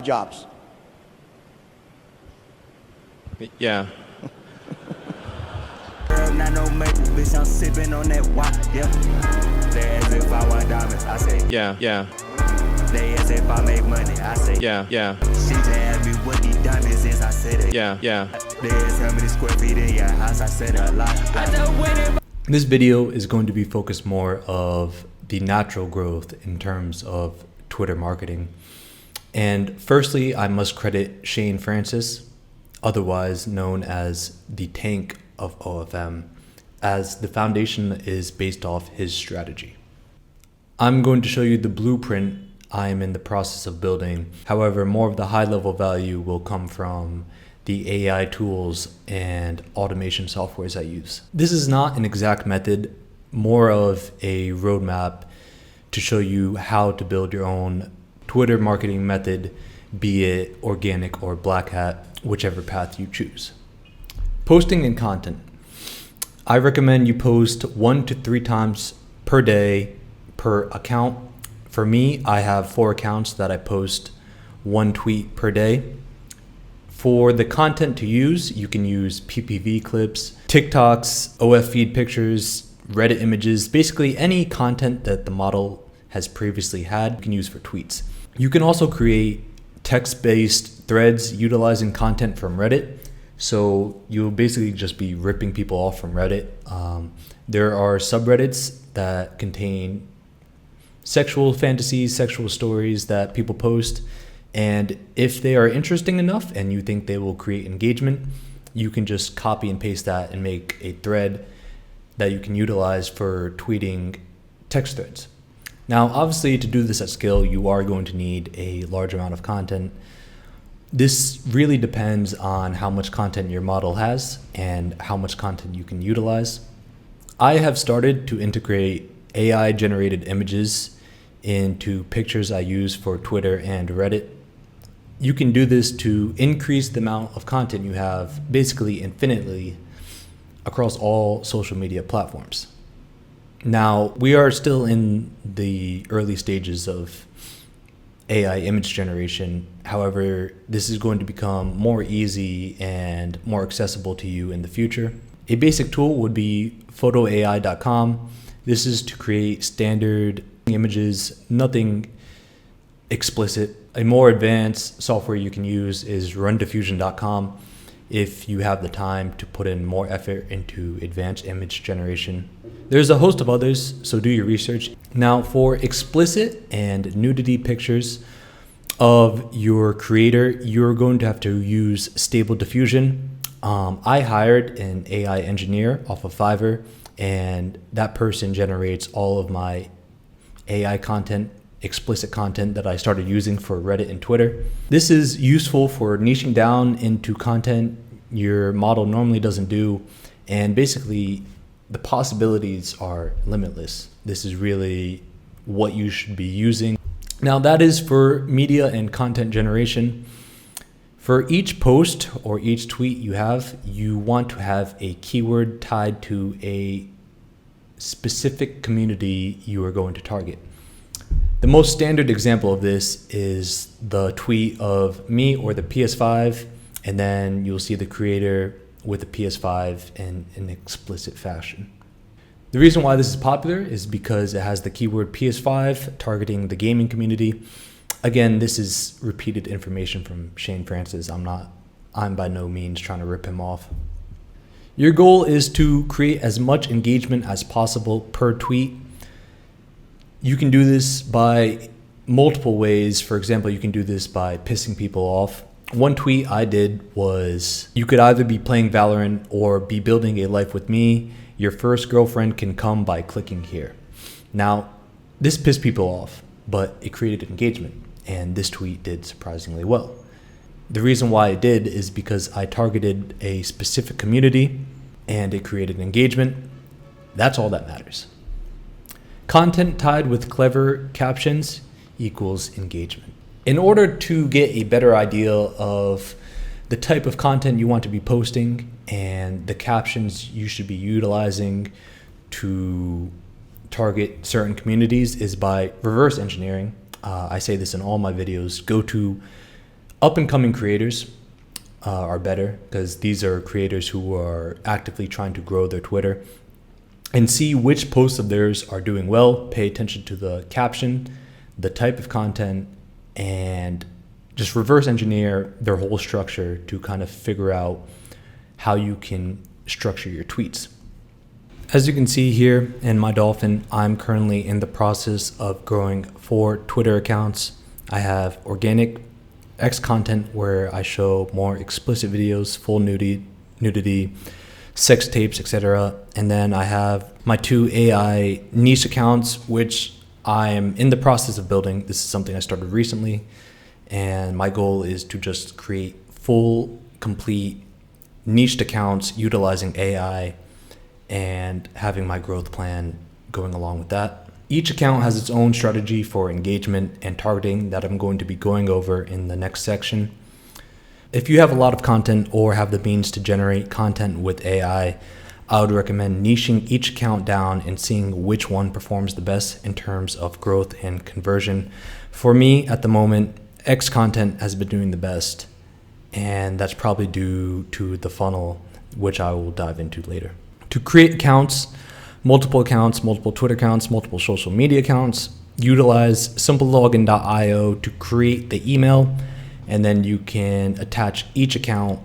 jobs. Yeah. Not no maple, bitch, I'm sipping on that wop, yeah. They as if I want diamonds, I say, Yeah. they as if I make money, I say, Yeah. She just asked me what these diamonds is, I said it. Yeah. They asked how many square feet in your house, I said a lot. This video is going to be focused more of the natural growth in terms of Twitter marketing. And firstly, I must credit Shane Francis, otherwise known as the Tank of OFM, as the foundation is based off his strategy. I'm going to show you the blueprint I am in the process of building. However, more of the high level value will come from the AI tools and automation softwares I use. This is not an exact method, more of a roadmap to show you how to build your own Twitter marketing method, be it organic or black hat, whichever path you choose. Posting and content. I recommend you post 1 to 3 times per day per account. For me, I have 4 accounts that I post 1 tweet per day. For the content to use, you can use PPV clips, TikToks, OF feed pictures, Reddit images, basically any content that the model has previously had, you can use for tweets. You can also create text-based threads utilizing content from Reddit. So you'll basically just be ripping people off from Reddit. There are subreddits that contain sexual fantasies, sexual stories that people post. And if they are interesting enough and you think they will create engagement, you can just copy and paste that and make a thread that you can utilize for tweeting text threads. Now, obviously, to do this at scale, you are going to need a large amount of content. This really depends on how much content your model has and how much content you can utilize. I have started to integrate AI generated images into pictures I use for Twitter and Reddit. You can do this to increase the amount of content you have basically infinitely across all social media platforms. Now, we are still in the early stages of AI image generation. However, this is going to become more easy and more accessible to you in the future. A basic tool would be photoai.com. This is to create standard images, nothing explicit. A more advanced software you can use is rundiffusion.com if you have the time to put in more effort into advanced image generation. There's a host of others, so do your research. Now, for explicit and nudity pictures of your creator, you're going to have to use Stable Diffusion. I hired an AI engineer off of Fiverr, and that person generates all of my AI content, explicit content that I started using for Reddit and Twitter. This is useful for niching down into content your model normally doesn't do, and basically the possibilities are limitless. This is really what you should be using. Now, that is for media and content generation. For each post or each tweet you want to have a keyword tied to a specific community you are going to target. The most standard example of this is the tweet of me or the PS5, and then you'll see the creator with the PS5 in an explicit fashion. The reason why this is popular is because it has the keyword PS5 targeting the gaming community. Again, this is repeated information from Shane Francis. I'm by no means trying to rip him off. Your goal is to create as much engagement as possible per tweet. You can do this by multiple ways. For example, you can do this by pissing people off. One tweet I did was, you could either be playing Valorant or be building a life with me. Your first girlfriend can come by clicking here. Now, this pissed people off, but it created engagement, and this tweet did surprisingly well. The reason why it did is because I targeted a specific community and it created engagement. That's all that matters. Content tied with clever captions equals engagement. In order to get a better idea of the type of content you want to be posting and the captions you should be utilizing to target certain communities is by reverse engineering. I say this in all my videos. Go to Up and coming creators are better because these are creators who are actively trying to grow their Twitter, and see which posts of theirs are doing well. Pay attention to the caption, the type of content, and just reverse engineer their whole structure to kind of figure out how you can structure your tweets. As you can see here in my Dolphin, I'm currently in the process of growing 4 Twitter accounts. I have organic X content where I show more explicit videos, full nudity, sex tapes, etc. And then I have my 2 AI niche accounts, which I am in the process of building. This is something I started recently, and my goal is to just create full, complete, niched accounts utilizing AI and having my growth plan going along with that. Each account has its own strategy for engagement and targeting that I'm going to be going over in the next section. If you have a lot of content or have the means to generate content with AI, I would recommend niching each account down and seeing which one performs the best in terms of growth and conversion. For me, at the moment, X content has been doing the best, and that's probably due to the funnel, which I will dive into later. To create accounts, multiple Twitter accounts, multiple social media accounts, utilize simplelogin.io to create the email, and then you can attach each account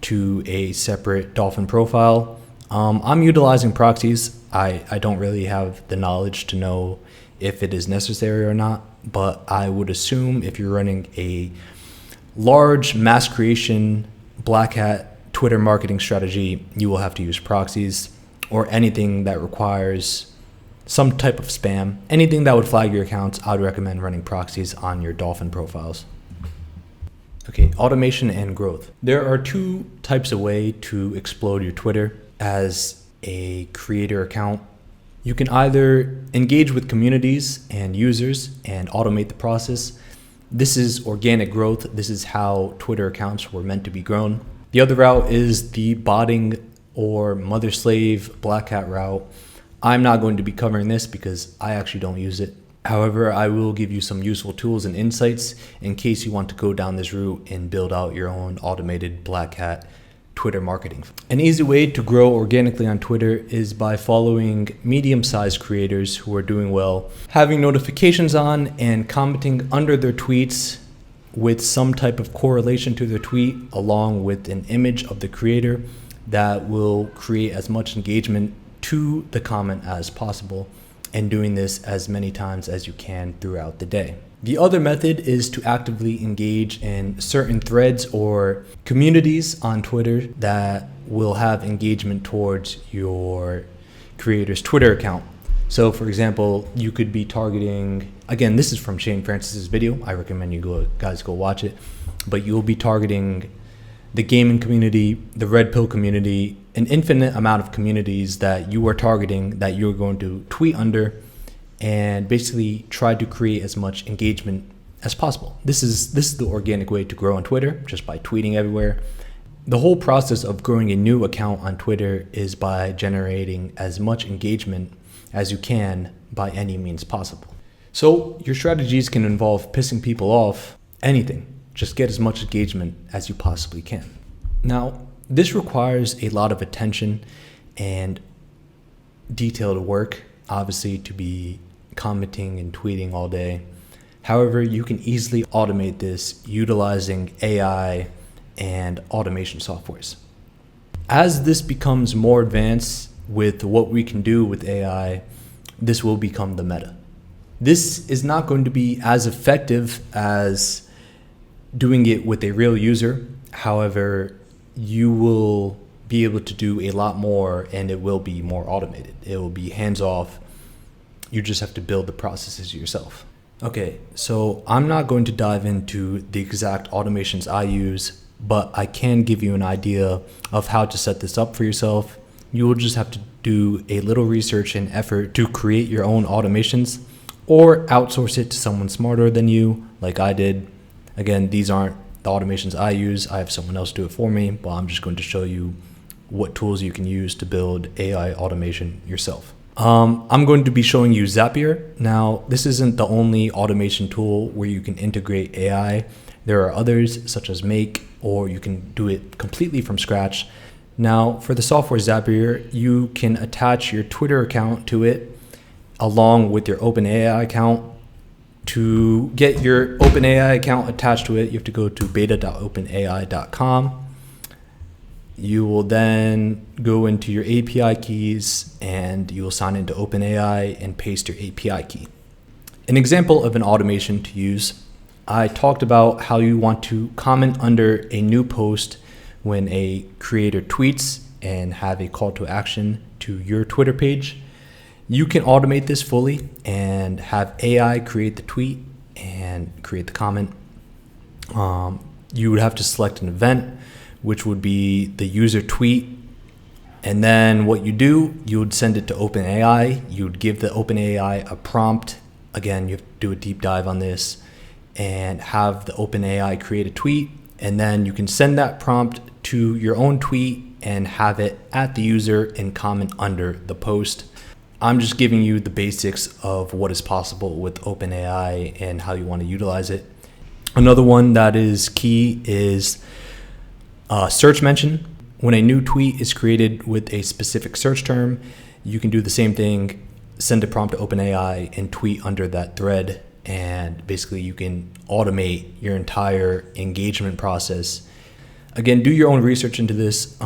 to a separate Dolphin profile. I'm utilizing proxies. I don't really have the knowledge to know if it is necessary or not, but I would assume if you're running a large mass creation black hat Twitter marketing strategy, you will have to use proxies, or anything that requires some type of spam. Anything that would flag your accounts, I would recommend running proxies on your Dolphin profiles. Okay, automation and growth. There are 2 types of way to explode your Twitter as a creator account. You can either engage with communities and users and automate the process. This is organic growth. This is how Twitter accounts were meant to be grown. The other route is the botting or mother slave black hat route. I'm not going to be covering this because I actually don't use it. However, I will give you some useful tools and insights in case you want to go down this route and build out your own automated black hat Twitter marketing. An easy way to grow organically on Twitter is by following medium-sized creators who are doing well, having notifications on, and commenting under their tweets with some type of correlation to their tweet along with an image of the creator that will create as much engagement to the comment as possible, and doing this as many times as you can throughout the day. The other method is to actively engage in certain threads or communities on Twitter that will have engagement towards your creator's Twitter account. So for example, you could be targeting, again, this is from Shane Francis's video. I recommend you guys go watch it, but you'll be targeting the gaming community, the red pill community, an infinite amount of communities that you are targeting that you're going to tweet under, and basically try to create as much engagement as possible. This is the organic way to grow on Twitter, just by tweeting everywhere. The whole process of growing a new account on Twitter is by generating as much engagement as you can by any means possible. So your strategies can involve pissing people off, anything. Just get as much engagement as you possibly can. Now, this requires a lot of attention and detailed work, obviously, to be commenting and tweeting all day. However, you can easily automate this utilizing AI and automation softwares. As this becomes more advanced with what we can do with AI, this will become the meta. This is not going to be as effective as doing it with a real user. However, you will be able to do a lot more, and it will be more automated. It will be hands-off. You just have to build the processes yourself. Okay, so I'm not going to dive into the exact automations I use, but I can give you an idea of how to set this up for yourself. You will just have to do a little research and effort to create your own automations, or outsource it to someone smarter than you, like I did. Again, these aren't the automations I use. I have someone else do it for me, but I'm just going to show you what tools you can use to build AI automation yourself. I'm going to be showing you Zapier. Now, this isn't the only automation tool where you can integrate AI. There are others such as Make, or you can do it completely from scratch. Now, for the software Zapier, you can attach your Twitter account to it along with your OpenAI account. To get your OpenAI account attached to it, you have to go to beta.openai.com. You will then go into your API keys and you will sign into OpenAI and paste your API key. An example of an automation to use, I talked about how you want to comment under a new post when a creator tweets and have a call to action to your Twitter page. You can automate this fully and have AI create the tweet and create the comment. You would have to select an event, which would be the user tweet. And then what you do, you would send it to OpenAI. You would give the OpenAI a prompt. Again, you have to do a deep dive on this and have the OpenAI create a tweet. And then you can send that prompt to your own tweet and have it at the user and comment under the post. I'm just giving you the basics of what is possible with OpenAI and how you want to utilize it. Another one that is key is search mention. When a new tweet is created with a specific search term, you can do the same thing, send a prompt to OpenAI and tweet under that thread. And basically you can automate your entire engagement process. Again, do your own research into this.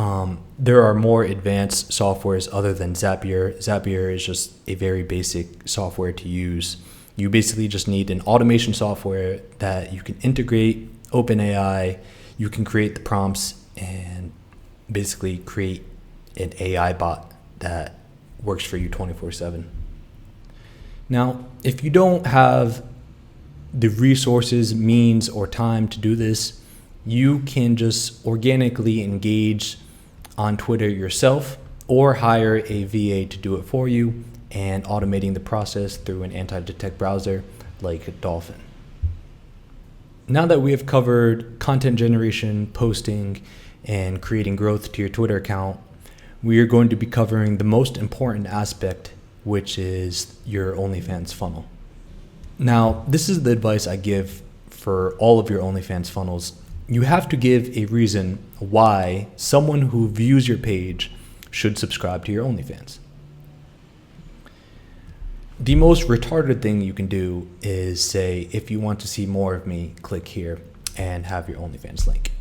There are more advanced softwares other than Zapier. Zapier is just a very basic software to use. You basically just need an automation software that you can integrate OpenAI. You can create the prompts and basically create an AI bot that works for you 24/7. Now, if you don't have the resources, means, or time to do this, you can just organically engage on Twitter yourself or hire a VA to do it for you and automating the process through an anti-detect browser like Dolphin. Now that we have covered content generation, posting, and creating growth to your Twitter account, we are going to be covering the most important aspect, which is your OnlyFans funnel. Now, this is the advice I give for all of your OnlyFans funnels. You have to give a reason why someone who views your page should subscribe to your OnlyFans. The most retarded thing you can do is say, if you want to see more of me, click here and have your OnlyFans link.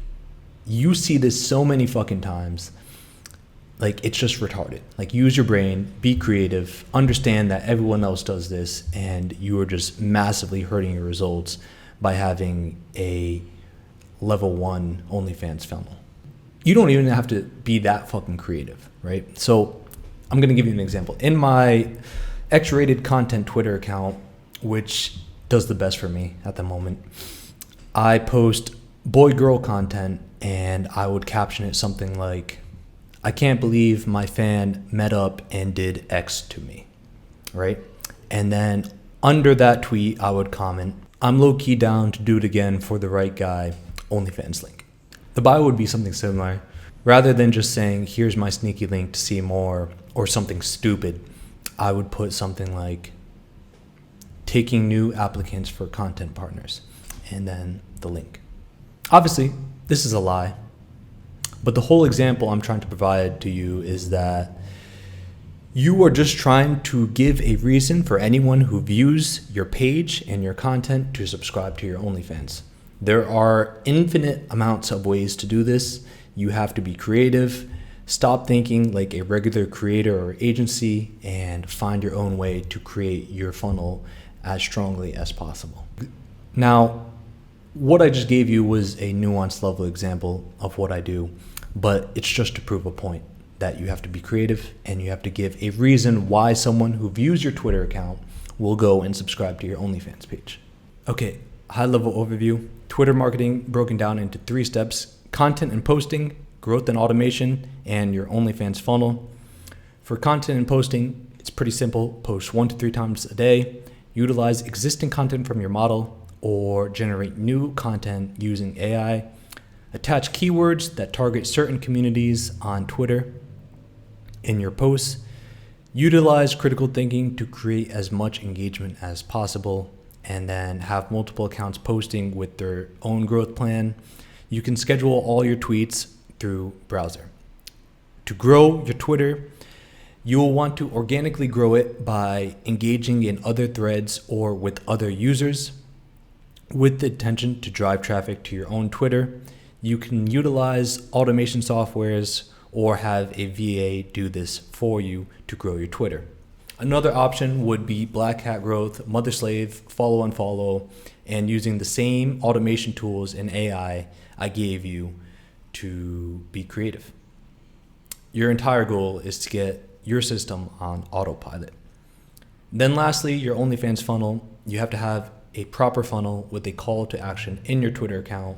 You see this so many fucking times. Like, it's just retarded. Like, use your brain, be creative, understand that everyone else does this, and you are just massively hurting your results by having a level 1 OnlyFans funnel. You don't even have to be that fucking creative, right? So I'm going to give you an example. In my X-rated content Twitter account, which does the best for me at the moment, I post boy-girl content and I would caption it something like, "I can't believe my fan met up and did X to me," right? And then under that tweet, I would comment, "I'm low-key down to do it again for the right guy, OnlyFans link." The bio would be something similar. Rather than just saying, "Here's my sneaky link to see more," or something stupid, I would put something like, "Taking new applicants for content partners," and then the link. Obviously, this is a lie. But the whole example I'm trying to provide to you is that you are just trying to give a reason for anyone who views your page and your content to subscribe to your OnlyFans. There are infinite amounts of ways to do this. You have to be creative. Stop thinking like a regular creator or agency and find your own way to create your funnel as strongly as possible. Now, what I just gave you was a nuanced level example of what I do, but it's just to prove a point that you have to be creative and you have to give a reason why someone who views your Twitter account will go and subscribe to your OnlyFans page. Okay, high level overview. Twitter marketing broken down into 3 steps: content and posting, growth and automation, and your OnlyFans funnel. For content and posting, it's pretty simple. Post 1 to 3 times a day. Utilize existing content from your model or generate new content using AI. Attach keywords that target certain communities on Twitter in your posts. Utilize critical thinking to create as much engagement as possible. and then have multiple accounts posting with their own growth plan. You can schedule all your tweets through browser. To grow your Twitter, you will want to organically grow it by engaging in other threads or with other users. With the intention to drive traffic to your own Twitter, you can utilize automation softwares or have a VA do this for you to grow your Twitter. Another option would be Black Hat Growth, Mother Slave, Follow Unfollow, and using the same automation tools and AI I gave you to be creative. Your entire goal is to get your system on autopilot. Then lastly, your OnlyFans funnel. You have to have a proper funnel with a call to action in your Twitter account.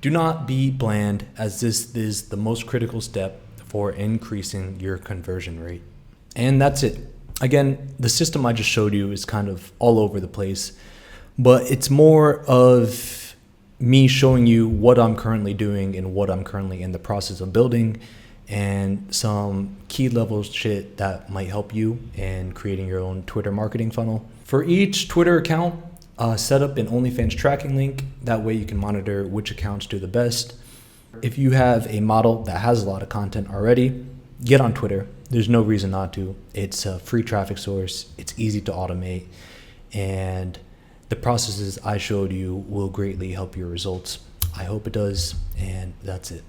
Do not be bland, as this is the most critical step for increasing your conversion rate. And that's it. Again, the system I just showed you is kind of all over the place, but it's more of me showing you what I'm currently doing and what I'm currently in the process of building, and some key level shit that might help you in creating your own Twitter marketing funnel. For each Twitter account, set up an OnlyFans tracking link. That way you can monitor which accounts do the best. If you have a model that has a lot of content already, get on Twitter. There's no reason not to. It's a free traffic source. It's easy to automate. And the processes I showed you will greatly help your results. I hope it does. And that's it.